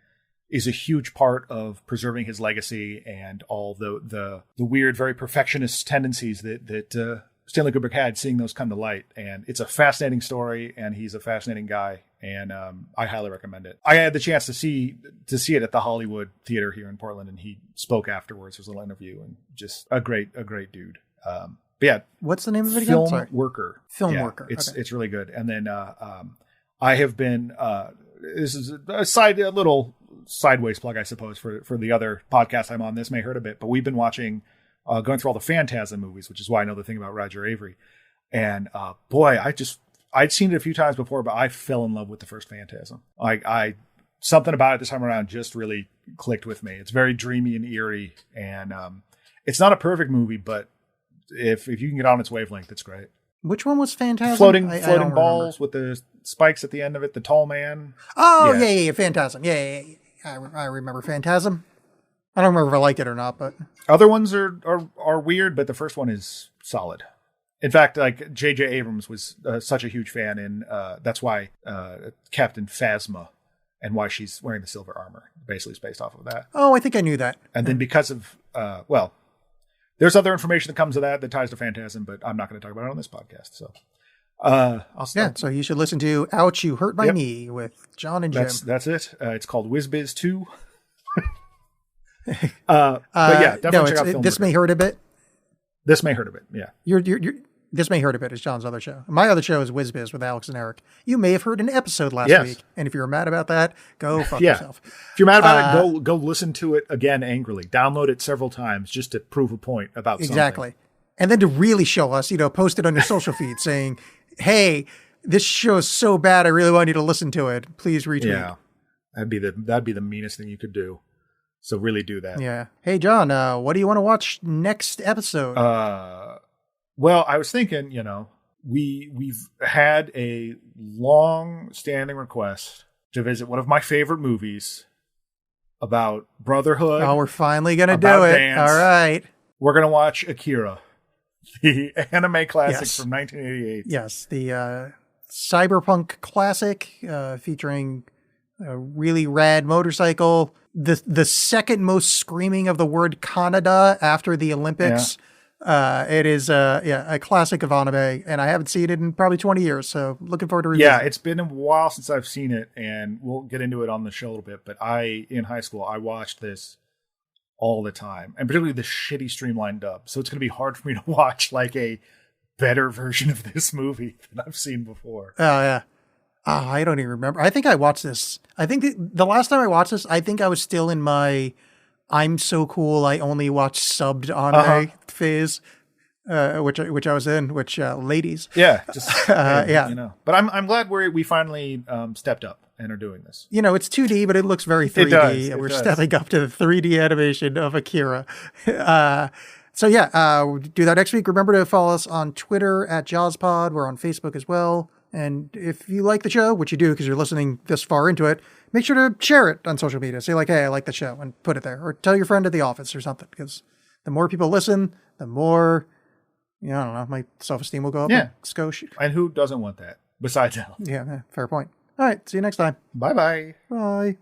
is a huge part of preserving his legacy and all the weird, very perfectionist tendencies that Stanley Kubrick had, seeing those come to light. And it's a fascinating story, and he's a fascinating guy, and I highly recommend it. I had the chance to see it at the Hollywood Theater here in Portland, and he spoke afterwards. There's a little interview, and just a great dude. But yeah, what's the name of it again? Film Worker. Film Worker. It's really good. And then I have been this is a little sideways plug, I suppose, for the other podcast I'm on. This may hurt a bit, but we've been watching, going through all the Phantasm movies, which is why I know the thing about Roger Avery. And boy, I'd seen it a few times before, but I fell in love with the first Phantasm. Something about it this time around just really clicked with me. It's very dreamy and eerie, and it's not a perfect movie, but if you can get on its wavelength, it's great. Which one was Phantasm? Floating balls with the spikes at the end of it. The tall man. Oh yeah, Phantasm. Yeah. I remember Phantasm. I don't remember if I liked it or not, but other ones are weird, but the first one is solid. In fact, like J.J. Abrams was such a huge fan, and that's why Captain Phasma and why she's wearing the silver armor basically is based off of that. Oh, I think I knew that. And then because of there's other information that comes to that ties to Phantasm, but I'm not going to talk about it on this podcast. So, I'll start. So you should listen to "Ouch, You Hurt My Knee" with John and Jim. That's it. It's called WizBiz 2. But yeah, definitely check out Film This Worker. May Hurt a Bit. This may hurt a bit. Yeah. This May Hurt a Bit is John's other show. My other show is WizBiz with Alex and Eric. You may have heard an episode last week, and if you're mad about that, go fuck yourself. If you're mad about it, go listen to it again angrily. Download it several times just to prove a point about exactly. something. And then to really show us, post it on your social feed saying, "Hey, this show is so bad. I really want you to listen to it. Please retweet." Yeah, that'd be the meanest thing you could do. So really do that. Yeah. Hey, John, what do you want to watch next episode? Well, I was thinking, we've had a long-standing request to visit one of my favorite movies about brotherhood. Oh, we're finally going to do it. Dance. All right. We're going to watch Akira, the anime classic from 1988. Yes, the cyberpunk classic featuring a really rad motorcycle. The second most screaming of the word Canada after the Olympics. Yeah. It is a classic of anime, and I haven't seen it in probably 20 years, so looking forward to revisiting. Yeah, it's been a while since I've seen it, and we'll get into it on the show a little bit, but in high school, I watched this all the time, and particularly the shitty streamlined dub, so it's going to be hard for me to watch like a better version of this movie than I've seen before. Oh, yeah. I don't even remember. I think I watched this. I think the last time I watched this, I think I was still in my I'm so cool, I only watch subbed anime phase, which I was in, ladies. Yeah. Just, But I'm glad we finally stepped up and are doing this. It's 2D, but it looks very 3D. We're stepping up to the 3D animation of Akira. We'll do that next week. Remember to follow us on Twitter at JawsPod. We're on Facebook as well. And if you like the show, which you do because you're listening this far into it, make sure to share it on social media. Say like, hey, I like the show, and put it there. Or tell your friend at the office or something, because the more people listen, the more, I don't know, my self-esteem will go up. Yeah. Skosh. And who doesn't want that besides Al? Yeah, fair point. All right. See you next time. Bye-bye. Bye.